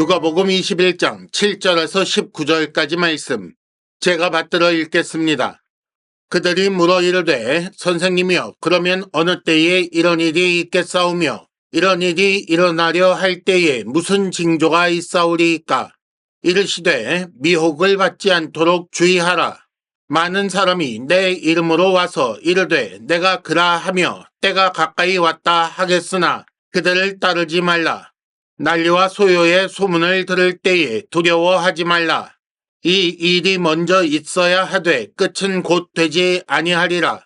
누가복음 21장 7절에서 19절까지 말씀 제가 받들어 읽겠습니다. 그들이 물어 이르되 선생님이여 그러면 어느 때에 이런 일이 있겠사오며 이런 일이 일어나려 할 때에 무슨 징조가 있사오리이까? 이르시되 미혹을 받지 않도록 주의하라. 많은 사람이 내 이름으로 와서 이르되 내가 그라 하며 때가 가까이 왔다 하겠으나 그들을 따르지 말라. 난리와 소요의 소문을 들을 때에 두려워하지 말라. 이 일이 먼저 있어야 하되 끝은 곧 되지 아니하리라.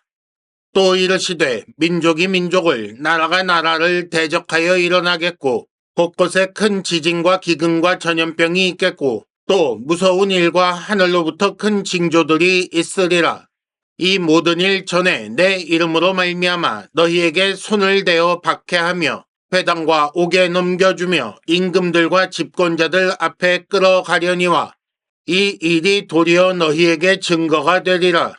또 이르시되 민족이 민족을 나라가 나라를 대적하여 일어나겠고 곳곳에 큰 지진과 기근과 전염병이 있겠고 또 무서운 일과 하늘로부터 큰 징조들이 있으리라. 이 모든 일 전에 내 이름으로 말미암아 너희에게 손을 대어 박해하며 회당과 옥에 넘겨주며 임금들과 집권자들 앞에 끌어가려니와 이 일이 도리어 너희에게 증거가 되리라.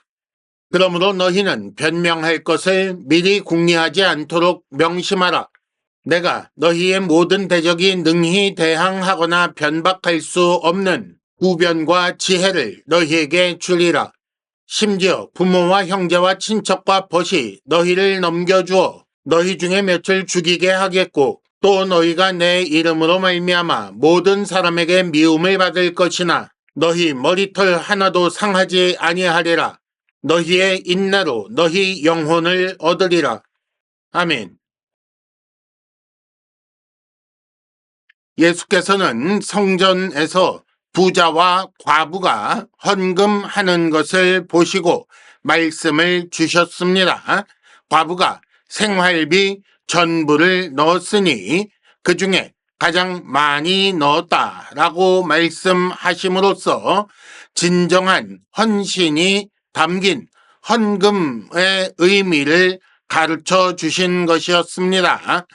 그러므로 너희는 변명할 것을 미리 궁리하지 않도록 명심하라. 내가 너희의 모든 대적이 능히 대항하거나 변박할 수 없는 구변과 지혜를 너희에게 주리라. 심지어 부모와 형제와 친척과 벗이 너희를 넘겨주어 너희 중에 몇을 죽이게 하겠고 또 너희가 내 이름으로 말미암아 모든 사람에게 미움을 받을 것이나 너희 머리털 하나도 상하지 아니하리라. 너희의 인내로 너희 영혼을 얻으리라. 아멘. 예수께서는 성전에서 부자와 과부가 헌금하는 것을 보시고 말씀을 주셨습니다. 과부가 생활비 전부를 넣었으니 그 중에 가장 많이 넣었다라고 말씀하심으로써 진정한 헌신이 담긴 헌금의 의미를 가르쳐 주신 것이었습니다.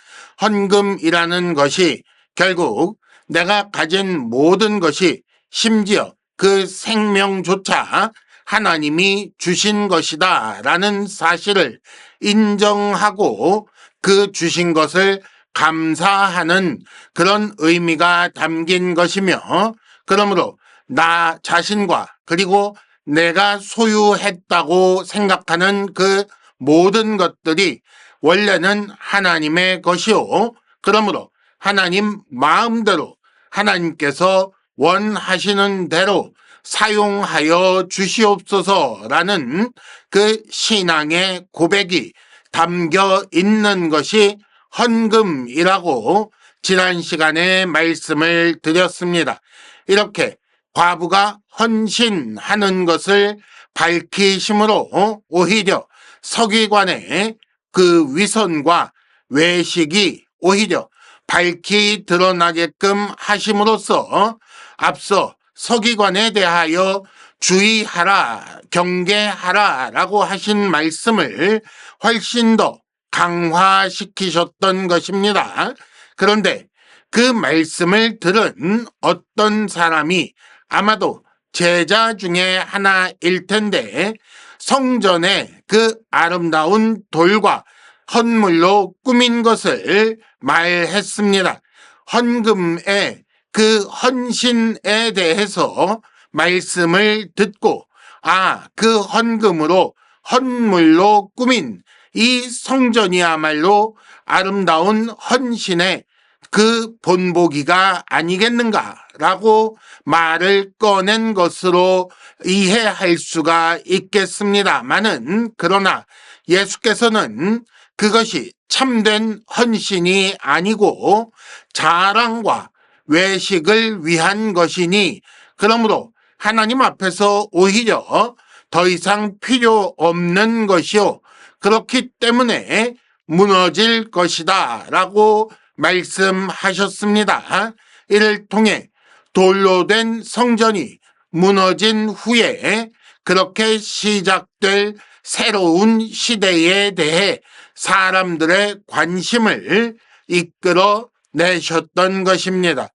헌금이라는 것이 결국 내가 가진 모든 것이 심지어 그 생명조차 하나님이 주신 것이다 라는 사실을 인정하고 그 주신 것을 감사하는 그런 의미가 담긴 것이며 그러므로 나 자신과 그리고 내가 소유했다고 생각하는 그 모든 것들이 원래는 하나님의 것이요 그러므로 하나님 마음대로 하나님께서 원하시는 대로 사용하여 주시옵소서라는 그 신앙의 고백이 담겨 있는 것이 헌금이라고 지난 시간에 말씀을 드렸습니다. 이렇게 과부가 헌신하는 것을 밝히심으로 오히려 서기관의 그 위선과 외식이 오히려 밝히 드러나게끔 하심으로써 앞서 서기관에 대하여 주의하라, 경계하라 라고 하신 말씀을 훨씬 더 강화시키셨던 것입니다. 그런데 그 말씀을 들은 어떤 사람이 아마도 제자 중에 하나일 텐데 성전의 그 아름다운 돌과 헌물로 꾸민 것을 말했습니다. 헌금의 그 헌신에 대해서 말씀을 듣고 그 헌금으로 헌물로 꾸민 이 성전이야말로 아름다운 헌신의 그 본보기가 아니겠는가라고 말을 꺼낸 것으로 이해할 수가 있겠습니다만은 그러나 예수께서는 그것이 참된 헌신이 아니고 자랑과 외식을 위한 것이니 그러므로 하나님 앞에서 오히려 더 이상 필요 없는 것이요 그렇기 때문에 무너질 것이다 라고 말씀하셨습니다. 이를 통해 돌로 된 성전이 무너진 후에 그렇게 시작될 새로운 시대에 대해 사람들의 관심을 이끌어 내셨던 것입니다.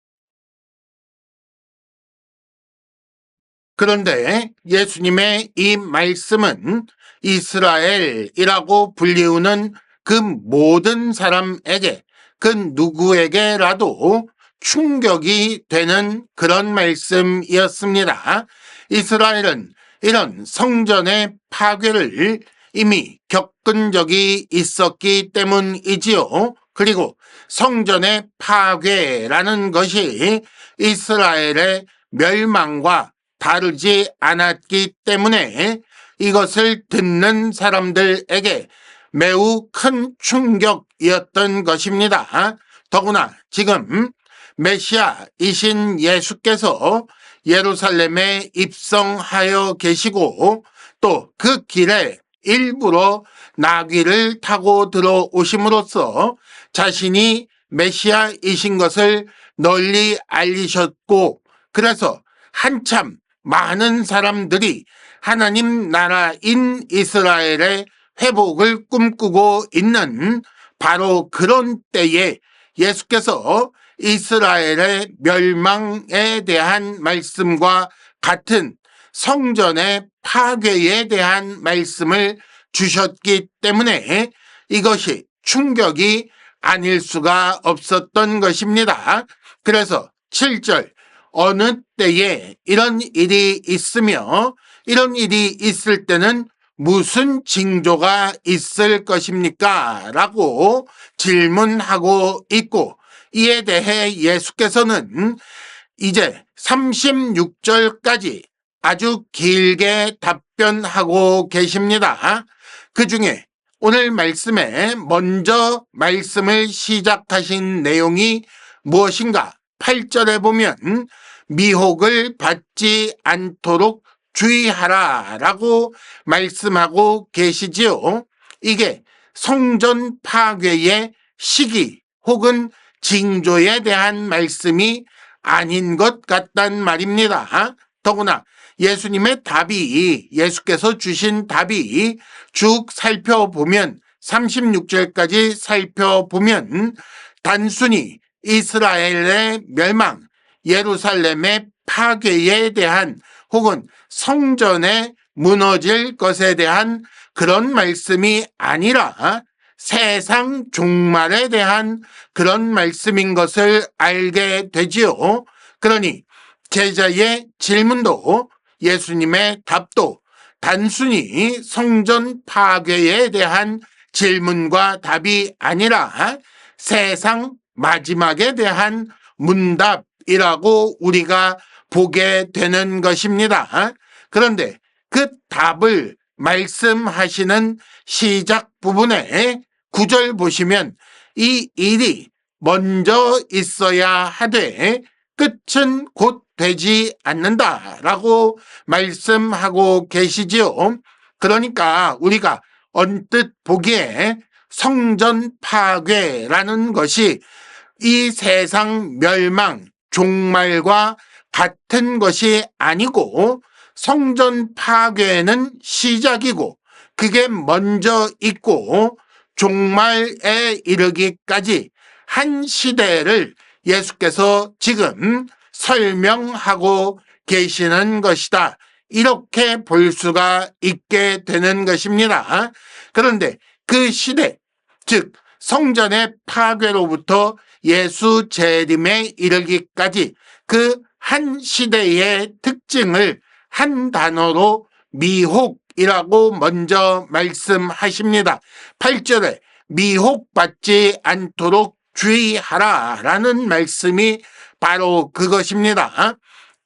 그런데 예수님의 이 말씀은 이스라엘이라고 불리우는 그 모든 사람에게 그 누구에게라도 충격이 되는 그런 말씀이었습니다. 이스라엘은 이런 성전의 파괴를 이미 겪은 적이 있었기 때문이지요. 그리고 성전의 파괴라는 것이 이스라엘의 멸망과 다르지 않았기 때문에 이것을 듣는 사람들에게 매우 큰 충격이었던 것입니다. 더구나 지금 메시아이신 예수께서 예루살렘에 입성하여 계시고 또 그 길에 일부러 나귀를 타고 들어오심으로써 자신이 메시아이신 것을 널리 알리셨고, 그래서 한참 많은 사람들이 하나님 나라인 이스라엘의 회복을 꿈꾸고 있는 바로 그런 때에 예수께서 이스라엘의 멸망에 대한 말씀과 같은 성전의 파괴에 대한 말씀을 주셨기 때문에 이것이 충격이 아닐 수가 없었던 것입니다. 그래서 7절, 어느 때에 이런 일이 있으며 이런 일이 있을 때는 무슨 징조가 있을 것입니까? 라고 질문하고 있고, 이에 대해 예수께서는 이제 36절까지 아주 길게 답변하고 계십니다. 그 중에 오늘 말씀에 먼저 말씀을 시작하신 내용이 무엇인가? 8절에 보면 미혹을 받지 않도록 주의하라 라고 말씀하고 계시지요. 이게 성전 파괴의 시기 혹은 징조에 대한 말씀이 아닌 것 같단 말입니다. 더구나 예수님의 답이, 예수께서 주신 답이 쭉 살펴보면 36절까지 살펴보면 단순히 이스라엘의 멸망, 예루살렘의 파괴에 대한 혹은 성전에 무너질 것에 대한 그런 말씀이 아니라 세상 종말에 대한 그런 말씀인 것을 알게 되지요. 그러니 제자의 질문도 예수님의 답도 단순히 성전 파괴에 대한 질문과 답이 아니라 세상 마지막에 대한 문답이라고 우리가 보게 되는 것입니다. 그런데 그 답을 말씀하시는 시작 부분에 9절 보시면 이 일이 먼저 있어야 하되 끝은 곧 되지 않는다라고 말씀하고 계시지요. 그러니까 우리가 언뜻 보기에 성전 파괴라는 것이 이 세상 멸망, 종말과 같은 것이 아니고 성전 파괴는 시작이고 그게 먼저 있고 종말에 이르기까지 한 시대를 예수께서 지금 설명하고 계시는 것이다. 이렇게 볼 수가 있게 되는 것입니다. 그런데 그 시대, 즉 성전의 파괴로부터 예수 재림에 이르기까지 그 한 시대의 특징을 한 단어로 미혹이라고 먼저 말씀하십니다. 8절에 미혹받지 않도록 주의하라 라는 말씀이 바로 그것입니다.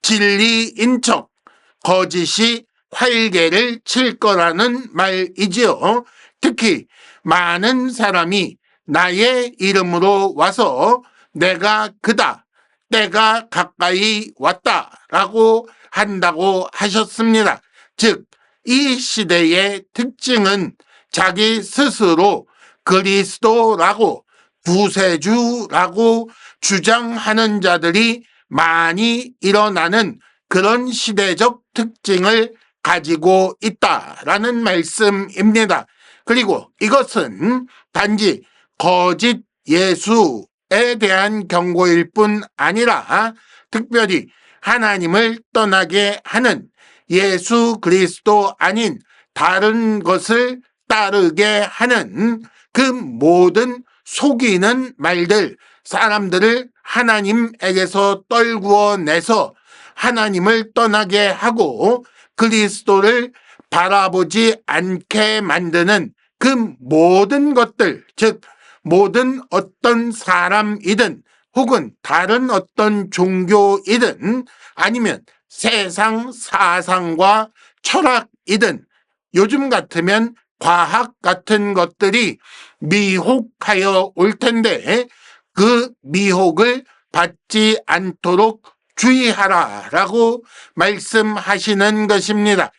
진리인 척 거짓이 활개를 칠 거라는 말이지요. 특히 많은 사람이 나의 이름으로 와서 내가 그다, 때가 가까이 왔다라고 한다고 하셨습니다. 즉, 이 시대의 특징은 자기 스스로 그리스도라고 구세주라고 주장하는 자들이 많이 일어나는 그런 시대적 특징을 가지고 있다라는 말씀입니다. 그리고 이것은 단지 거짓 예수에 대한 경고일 뿐 아니라 특별히 하나님을 떠나게 하는 예수 그리스도 아닌 다른 것을 따르게 하는 그 모든 속이는 말들, 사람들을 하나님에게서 떨구어 내서 하나님을 떠나게 하고 그리스도를 바라보지 않게 만드는 그 모든 것들, 즉 모든 어떤 사람이든 혹은 다른 어떤 종교이든 아니면 세상 사상과 철학이든 요즘 같으면 과학 같은 것들이 미혹하여 올 텐데 그 미혹을 받지 않도록 주의하라라고 말씀하시는 것입니다.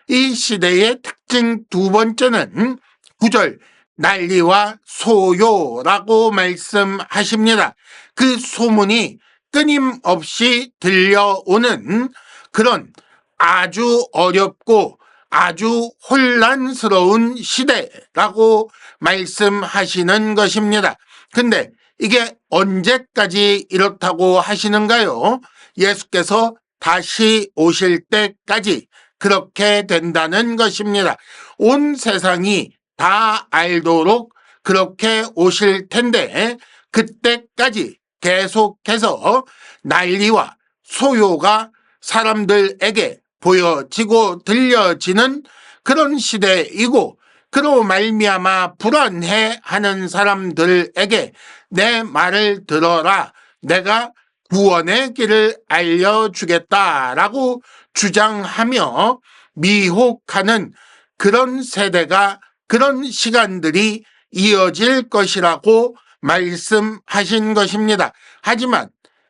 이 시대의 특징 두 번째는 9절 난리와 소요라고 말씀하십니다. 그 소문이 끊임없이 들려오는 그런 아주 어렵고 아주 혼란스러운 시대라고 말씀하시는 것입니다. 근데 이게 언제까지 이렇다고 하시는가요? 예수께서 다시 오실 때까지 그렇게 된다는 것입니다. 온 세상이 다 알도록 그렇게 오실 텐데 그때까지 계속해서 난리와 소요가 사람들에게 보여지고 들려지는 그런 시대이고 그로 말미암아 불안해하는 사람들에게 내 말을 들어라, 내가 구원의 길을 알려주겠다라고 주장하며 미혹하는 그런 세대가 그런 시간들이 이어질 것이라고 말씀하신 것입니다. 하지만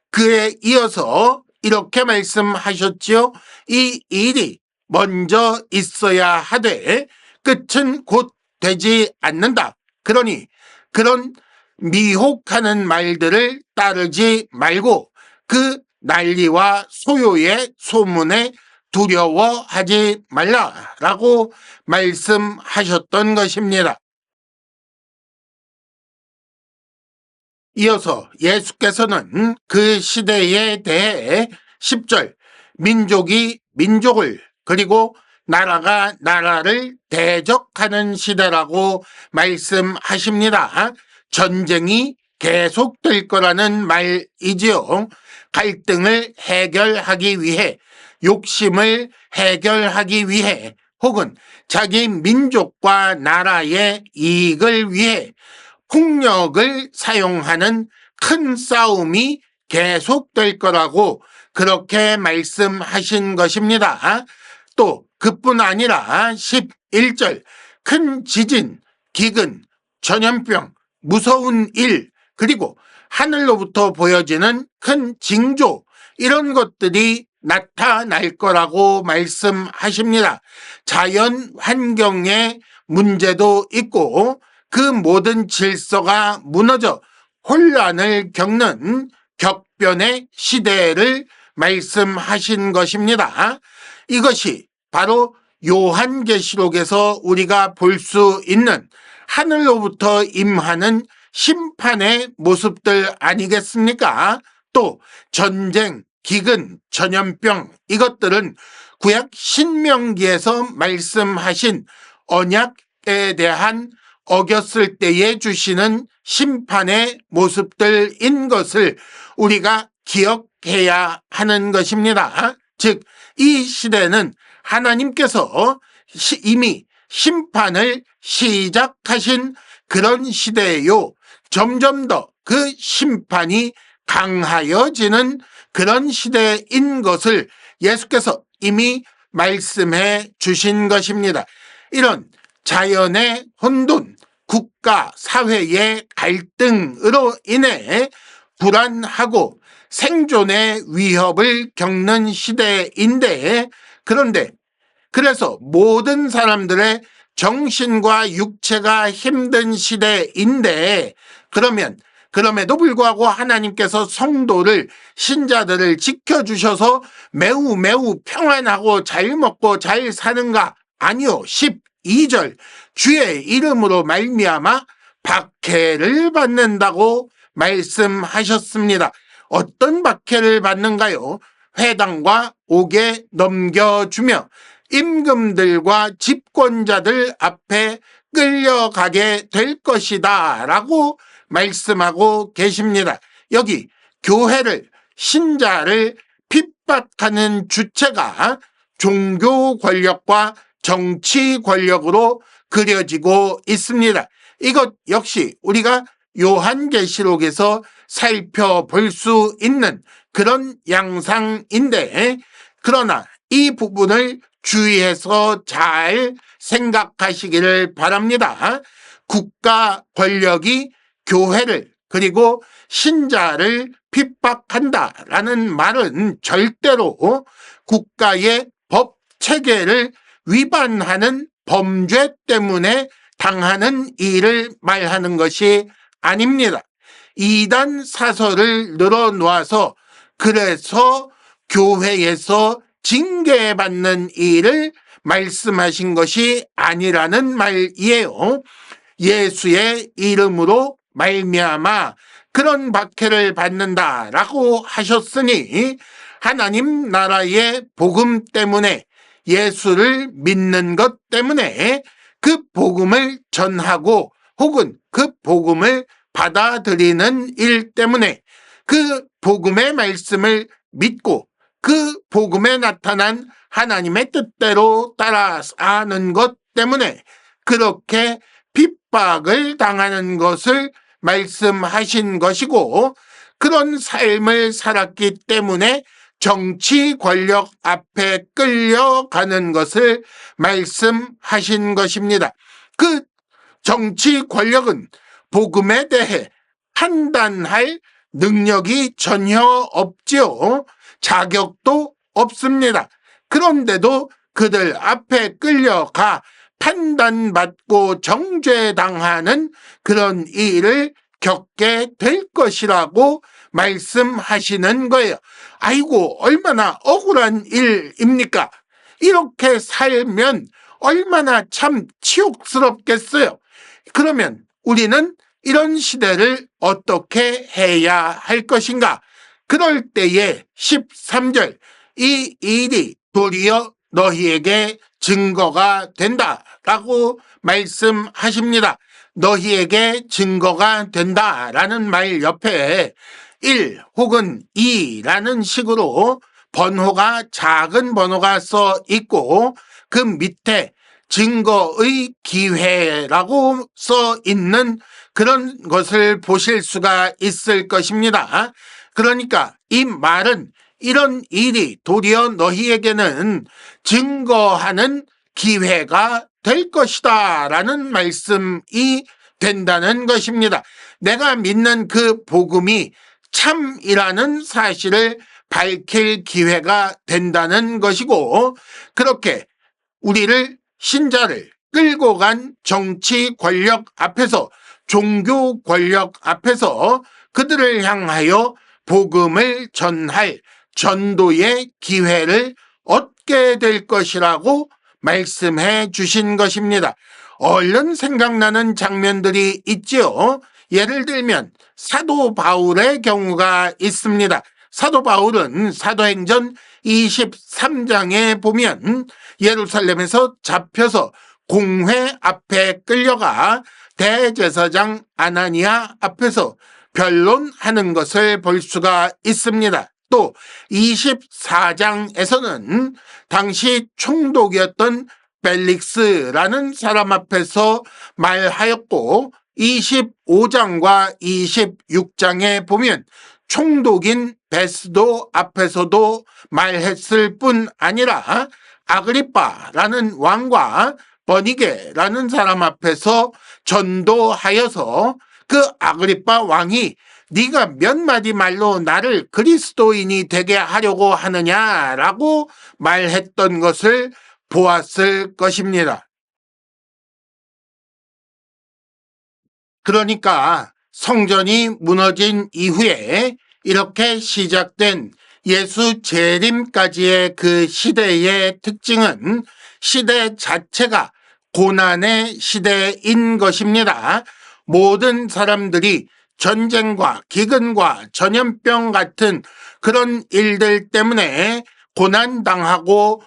그에 이어서 이렇게 말씀하셨지요. 이 일이 먼저 있어야 하되 끝은 곧 되지 않는다. 그러니 그런 미혹하는 말들을 따르지 말고 그 난리와 소요의 소문에 두려워하지 말라라고 말씀하셨던 것입니다. 이어서 예수께서는 그 시대에 대해 10절 민족이 민족을 그리고 나라가 나라를 대적하는 시대라고 말씀하십니다. 전쟁이 계속될 거라는 말이지요. 갈등을 해결하기 위해 욕심을 해결하기 위해 혹은 자기 민족과 나라의 이익을 위해 폭력을 사용하는 큰 싸움이 계속될 거라고 그렇게 말씀하신 것입니다. 또 그뿐 아니라 11절 큰 지진, 기근, 전염병, 무서운 일 그리고 하늘로부터 보여지는 큰 징조 이런 것들이 나타날 거라고 말씀하십니다. 자연 환경의 문제도 있고 그 모든 질서가 무너져 혼란을 겪는 격변의 시대를 말씀하신 것입니다. 이것이 바로 요한계시록에서 우리가 볼 수 있는 하늘로부터 임하는 심판의 모습들 아니겠습니까? 또 전쟁, 기근, 전염병 이것들은 구약 신명기에서 말씀하신 언약에 대한 어겼을 때에 주시는 심판의 모습들인 것을 우리가 기억해야 하는 것입니다. 즉, 이 시대는 하나님께서 이미 심판을 시작하신 그런 시대요. 점점 더 그 심판이 강하여지는 그런 시대인 것을 예수께서 이미 말씀해 주신 것입니다. 이런 자연의 혼돈, 국가, 사회의 갈등으로 인해 불안하고 생존의 위협을 겪는 시대인데 그래서 모든 사람들의 정신과 육체가 힘든 시대인데 그럼에도 불구하고 하나님께서 성도를 신자들을 지켜주셔서 매우 평안하고 잘 먹고 잘 사는가? 아니요. 12절 주의 이름으로 말미암아 박해를 받는다고 말씀하셨습니다. 어떤 박해를 받는가요? 회당과 옥에 넘겨주며 임금들과 집권자들 앞에 끌려가게 될 것이다 라고 말씀하고 계십니다. 여기 교회를, 신자를 핍박하는 주체가 종교 권력과 정치 권력으로 그려지고 있습니다. 이것 역시 우리가 요한계시록에서 살펴볼 수 있는 그런 양상인데, 그러나 이 부분을 주의해서 잘 생각하시기를 바랍니다. 국가 권력이 교회를 그리고 신자를 핍박한다라는 말은 절대로 국가의 법 체계를 위반하는 범죄 때문에 당하는 일을 말하는 것이 아닙니다. 이단 사설을 늘어놓아서 그래서 교회에서 징계받는 일을 말씀하신 것이 아니라는 말이에요. 예수의 이름으로 말미암아 그런 박해를 받는다라고 하셨으니 하나님 나라의 복음 때문에, 예수를 믿는 것 때문에 그 복음을 전하고 혹은 그 복음을 받아들이는 일 때문에, 그 복음의 말씀을 믿고 그 복음에 나타난 하나님의 뜻대로 따라 사는 것 때문에 그렇게 핍박을 당하는 것을 말씀하신 것이고, 그런 삶을 살았기 때문에 정치 권력 앞에 끌려가는 것을 말씀하신 것입니다. 그 정치 권력은 복음에 대해 판단할 능력이 전혀 없지요. 자격도 없습니다. 그런데도 그들 앞에 끌려가 판단받고 정죄당하는 그런 일을 겪게 될 것이라고 말씀하시는 거예요. 아이고, 얼마나 억울한 일입니까? 이렇게 살면 얼마나 참 치욕스럽겠어요. 그러면 우리는 이런 시대를 어떻게 해야 할 것인가? 그럴 때에 13절, 이 일이 도리어 너희에게 증거가 된다라고 말씀하십니다. 너희에게 증거가 된다라는 말 옆에 1 혹은 2라는 식으로 번호가, 작은 번호가 써 있고 그 밑에 증거의 기회라고 써 있는 그런 것을 보실 수가 있을 것입니다. 그러니까 이 말은 이런 일이 도리어 너희에게는 증거하는 기회가 될 것이다 라는 말씀이 된다는 것입니다. 내가 믿는 그 복음이 참이라는 사실을 밝힐 기회가 된다는 것이고, 그렇게 우리를, 신자를 끌고 간 정치 권력 앞에서, 종교 권력 앞에서 그들을 향하여 복음을 전할 전도의 기회를 얻게 될 것이라고 말씀해 주신 것입니다. 얼른 생각나는 장면들이 있지요. 예를 들면 사도 바울의 경우가 있습니다. 사도 바울은 사도행전 23장에 보면 예루살렘에서 잡혀서 공회 앞에 끌려가 대제사장 아나니아 앞에서 변론하는 것을 볼 수가 있습니다. 또 24장에서는 당시 총독이었던 벨릭스라는 사람 앞에서 말하였고, 25장과 26장에 보면 총독인 베스도 앞에서도 말했을 뿐 아니라 아그리빠라는 왕과 버니게라는 사람 앞에서 전도하여서 그 아그리빠 왕이 네가 몇 마디 말로 나를 그리스도인이 되게 하려고 하느냐라고 말했던 것을 보았을 것입니다. 그러니까 성전이 무너진 이후에 이렇게 시작된 예수 재림까지의 그 시대의 특징은 시대 자체가 고난의 시대인 것입니다. 모든 사람들이 전쟁과 기근과 전염병 같은 그런 일들 때문에 고난당하고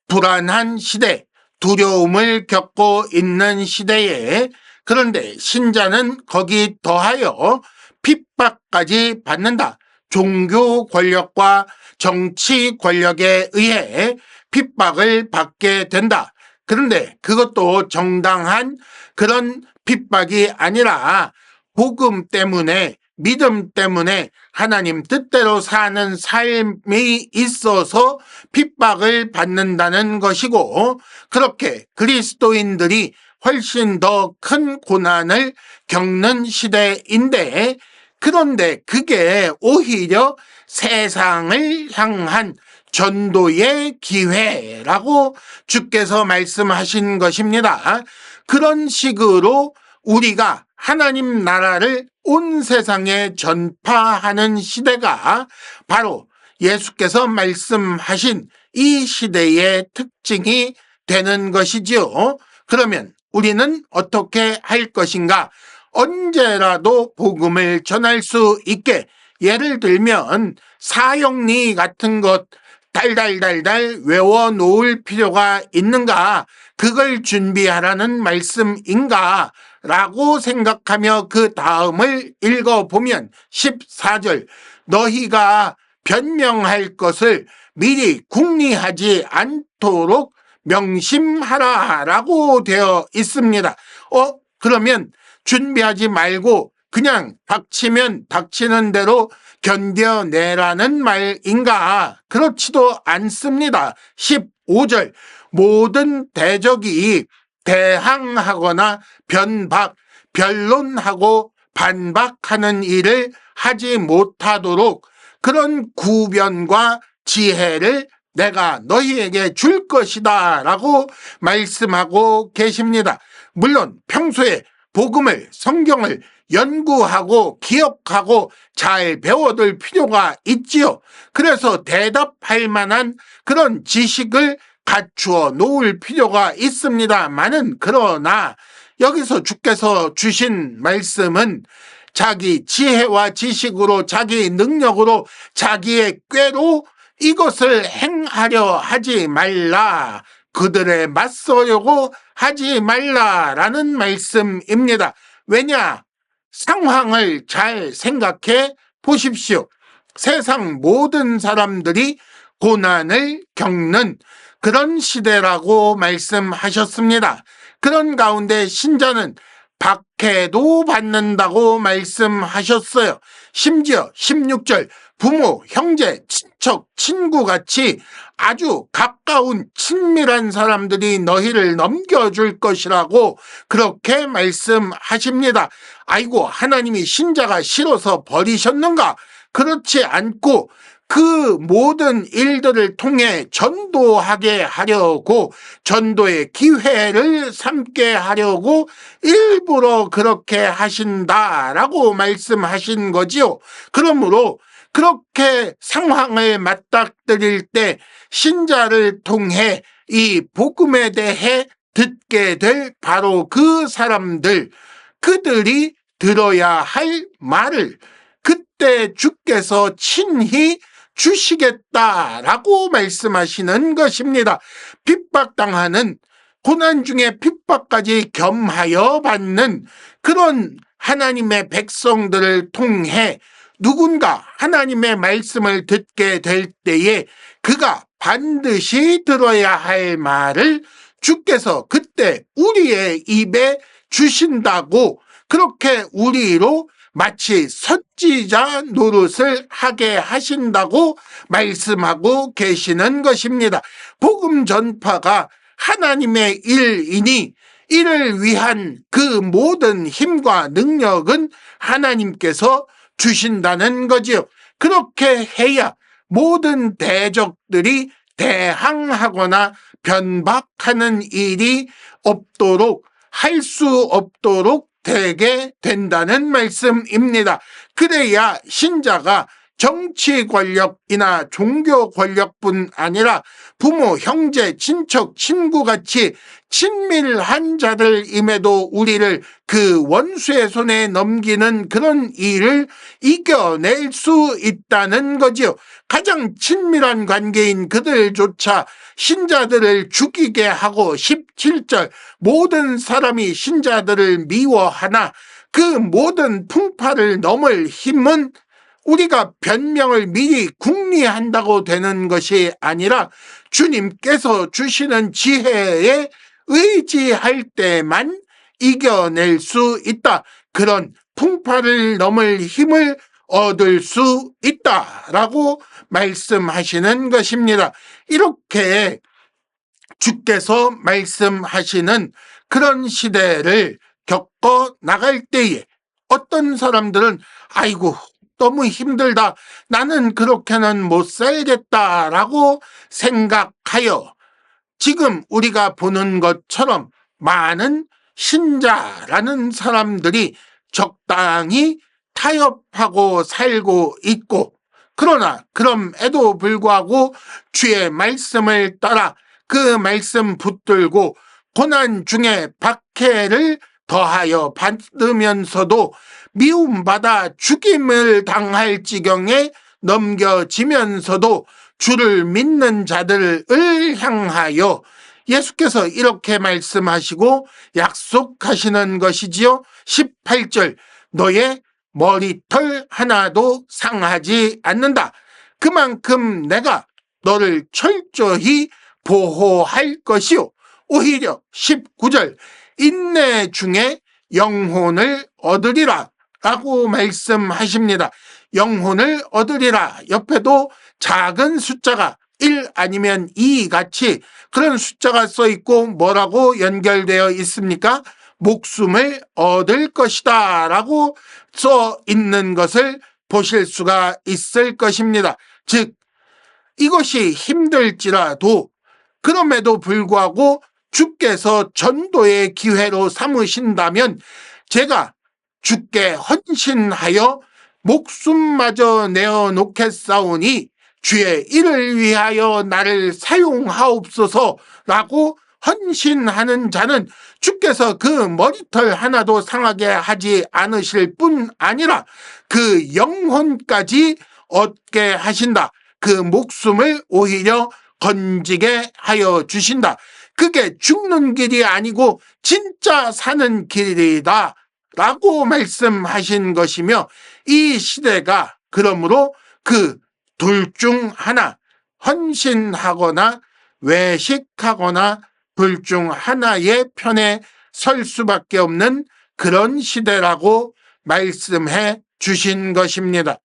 불안한 시대, 두려움을 겪고 있는 시대에, 그런데 신자는 거기 더하여 핍박까지 받는다, 종교 권력과 정치 권력에 의해 핍박을 받게 된다. 그런데 그것도 정당한 그런 핍박이 아니라 복음 때문에, 믿음 때문에 하나님 뜻대로 사는 삶이 있어서 핍박을 받는다는 것이고, 그렇게 그리스도인들이 훨씬 더 큰 고난을 겪는 시대인데, 그런데 그게 오히려 세상을 향한 전도의 기회라고 주께서 말씀하신 것입니다. 그런 식으로 우리가 하나님 나라를 온 세상에 전파하는 시대가 바로 예수께서 말씀하신 이 시대의 특징이 되는 것이지요. 그러면 우리는 어떻게 할 것인가? 언제라도 복음을 전할 수 있게, 예를 들면 사형리 같은 것 달달달달 외워놓을 필요가 있는가? 그걸 준비하라는 말씀인가? 라고 생각하며 그 다음을 읽어보면 14절, 너희가 변명할 것을 미리 궁리하지 않도록 명심하라 라고 되어 있습니다. 그러면 준비하지 말고 그냥 닥치면 닥치는 대로 견뎌내라는 말인가? 그렇지도 않습니다. 15절, 모든 대적이 대항하거나 변박, 변론하고 반박하는 일을 하지 못하도록 그런 구변과 지혜를 내가 너희에게 줄 것이다 라고 말씀하고 계십니다. 물론 평소에 복음을, 성경을 연구하고 기억하고 잘 배워둘 필요가 있지요. 그래서 대답할 만한 그런 지식을 갖추어 놓을 필요가 있습니다만은, 그러나 여기서 주께서 주신 말씀은 자기 지혜와 지식으로, 자기 능력으로, 자기의 꾀로 이것을 행하려 하지 말라, 그들에 맞서려고 하지 말라라는 말씀입니다. 왜냐? 상황을 잘 생각해 보십시오. 세상 모든 사람들이 고난을 겪는 그런 시대라고 말씀하셨습니다. 그런 가운데 신자는 박해도 받는다고 말씀하셨어요. 심지어 16절, 부모, 형제, 친척, 친구같이 아주 가까운 친밀한 사람들이 너희를 넘겨줄 것이라고 그렇게 말씀하십니다. 아이고, 하나님이 신자가 싫어서 버리셨는가? 그렇지 않고 그 모든 일들을 통해 전도하게 하려고, 전도의 기회를 삼게 하려고 일부러 그렇게 하신다라고 말씀하신 거지요. 그러므로 그렇게 상황을 맞닥뜨릴 때 신자를 통해 이 복음에 대해 듣게 될 바로 그 사람들, 그들이 들어야 할 말을 그때 주께서 친히 주시겠다라고 말씀하시는 것입니다. 핍박당하는, 고난 중에 핍박까지 겸하여 받는 그런 하나님의 백성들을 통해 누군가 하나님의 말씀을 듣게 될 때에 그가 반드시 들어야 할 말을 주께서 그때 우리의 입에 주신다고, 그렇게 우리로 마치 선지자 노릇을 하게 하신다고 말씀하고 계시는 것입니다. 복음 전파가 하나님의 일이니 이를 위한 그 모든 힘과 능력은 하나님께서 주신다는 거지요. 그렇게 해야 모든 대적들이 대항하거나 변박하는 일이 없도록, 할 수 없도록 되게 된다는 말씀입니다. 그래야 신자가 정치 권력이나 종교 권력뿐 아니라 부모, 형제, 친척, 친구같이 친밀한 자들임에도 우리를 그 원수의 손에 넘기는 그런 일을 이겨낼 수 있다는 거지요. 가장 친밀한 관계인 그들조차 신자들을 죽이게 하고, 17절, 모든 사람이 신자들을 미워하나 그 모든 풍파를 넘을 힘은 우리가 변명을 미리 궁리한다고 되는 것이 아니라 주님께서 주시는 지혜에 의지할 때만 이겨낼 수 있다. 그런 풍파를 넘을 힘을 얻을 수 있다라고 말씀하시는 것입니다. 이렇게 주께서 말씀하시는 그런 시대를 겪어 나갈 때에 어떤 사람들은 아이고 너무 힘들다. 나는 그렇게는 못 살겠다라고 생각하여 지금 우리가 보는 것처럼 많은 신자라는 사람들이 적당히 타협하고 살고 있고, 그러나 그럼에도 불구하고 주의 말씀을 따라 그 말씀 붙들고 고난 중에 박해를 더하여 받으면서도 미움받아 죽임을 당할 지경에 넘겨지면서도 주를 믿는 자들을 향하여 예수께서 이렇게 말씀하시고 약속하시는 것이지요. 18절, 너의 머리털 하나도 상하지 않는다. 그만큼 내가 너를 철저히 보호할 것이요. 오히려 19절, 인내 중에 영혼을 얻으리라 라고 말씀하십니다. 영혼을 얻으리라 옆에도 작은 숫자가 1 아니면 2 같이 그런 숫자가 써 있고 뭐라고 연결되어 있습니까? 목숨을 얻을 것이다 라고 써 있는 것을 보실 수가 있을 것입니다. 즉 이것이 힘들지라도 그럼에도 불구하고 주께서 전도의 기회로 삼으신다면 제가 주께 헌신하여 목숨마저 내어놓겠사오니 주의 일을 위하여 나를 사용하옵소서라고 헌신하는 자는 주께서 그 머리털 하나도 상하게 하지 않으실 뿐 아니라 그 영혼까지 얻게 하신다. 그 목숨을 오히려 건지게 하여 주신다. 그게 죽는 길이 아니고 진짜 사는 길이다 라고 말씀하신 것이며, 이 시대가 그러므로 그 둘 중 하나, 헌신하거나 외식하거나 둘 중 하나의 편에 설 수밖에 없는 그런 시대라고 말씀해 주신 것입니다.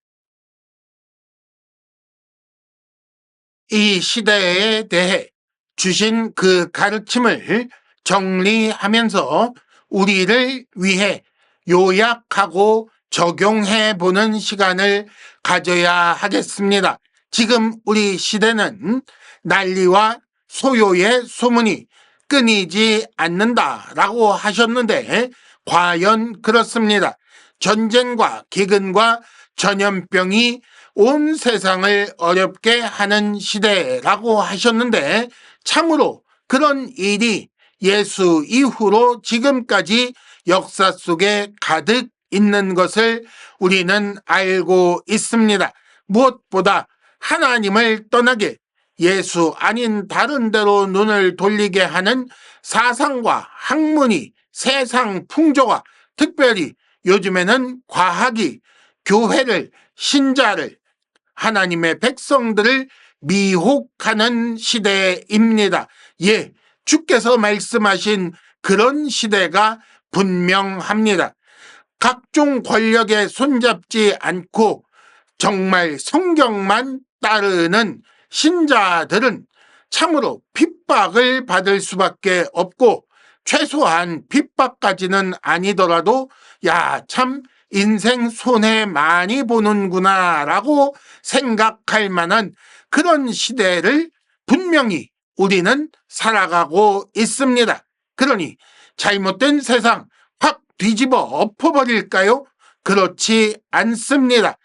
이 시대에 대해 주신 그 가르침을 정리하면서 우리를 위해 요약하고 적용해 보는 시간을 가져야 하겠습니다. 지금 우리 시대는 난리와 소요의 소문이 끊이지 않는다라고 하셨는데 과연 그렇습니다. 전쟁과 기근과 전염병이 온 세상을 어렵게 하는 시대라고 하셨는데 참으로 그런 일이 예수 이후로 지금까지 역사 속에 가득 있는 것을 우리는 알고 있습니다. 무엇보다 하나님을 떠나게 예수 아닌 다른 데로 눈을 돌리게 하는 사상과 학문이 세상 풍조가, 특별히 요즘에는 과학이 교회를, 신자를, 하나님의 백성들을 미혹하는 시대입니다. 예, 주께서 말씀하신 그런 시대가 분명합니다. 각종 권력에 손잡지 않고 정말 성경만 따르는 신자들은 참으로 핍박을 받을 수밖에 없고, 최소한 핍박까지는 아니더라도 야, 참 인생 손해 많이 보는구나 라고 생각할 만한 그런 시대를 분명히 우리는 살아가고 있습니다. 그러니 잘못된 세상 확 뒤집어 엎어버릴까요? 그렇지 않습니다.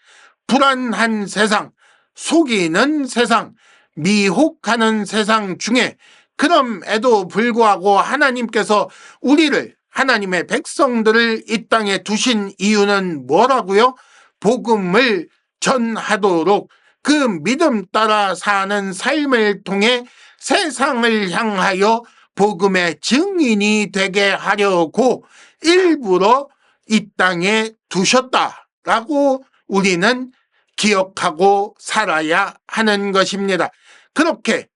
불안한 세상, 속이는 세상, 미혹하는 세상 중에 그럼에도 불구하고 하나님께서 우리를, 하나님의 백성들을 이 땅에 두신 이유는 뭐라고요? 복음을 전하도록 그 믿음 따라 사는 삶을 통해 세상을 향하여 복음의 증인이 되게 하려고 일부러 이 땅에 두셨다라고 우리는 기억하고 살아야 하는 것입니다. 그렇게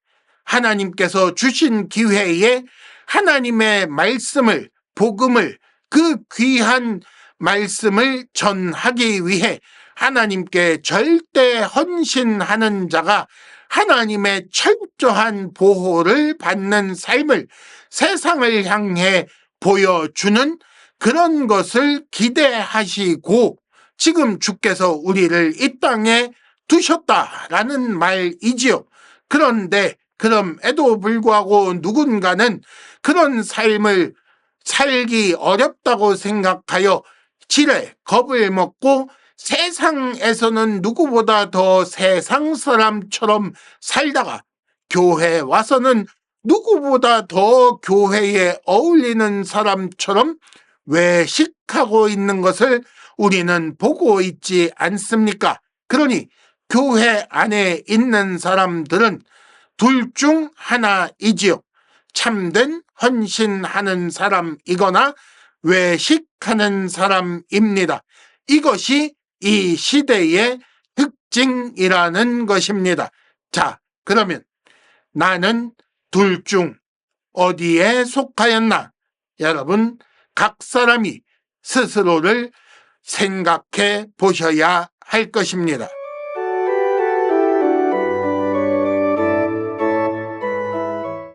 하나님께서 주신 기회에 하나님의 말씀을, 복음을, 그 귀한 말씀을 전하기 위해 하나님께 절대 헌신하는 자가 하나님의 철저한 보호를 받는 삶을 세상을 향해 보여주는 그런 것을 기대하시고 지금 주께서 우리를 이 땅에 두셨다라는 말이지요. 그런데 그럼에도 불구하고 누군가는 그런 삶을 살기 어렵다고 생각하여 지레 겁을 먹고 세상에서는 누구보다 더 세상 사람처럼 살다가 교회에 와서는 누구보다 더 교회에 어울리는 사람처럼 외식하고 있는 것을 우리는 보고 있지 않습니까? 그러니 교회 안에 있는 사람들은 둘 중 하나이지요. 참된 헌신하는 사람이거나 외식하는 사람입니다. 이것이 이 시대의 특징이라는 것입니다. 자, 그러면 나는 둘 중 어디에 속하였나? 여러분, 각 사람이 스스로를 생각해 보셔야 할 것입니다.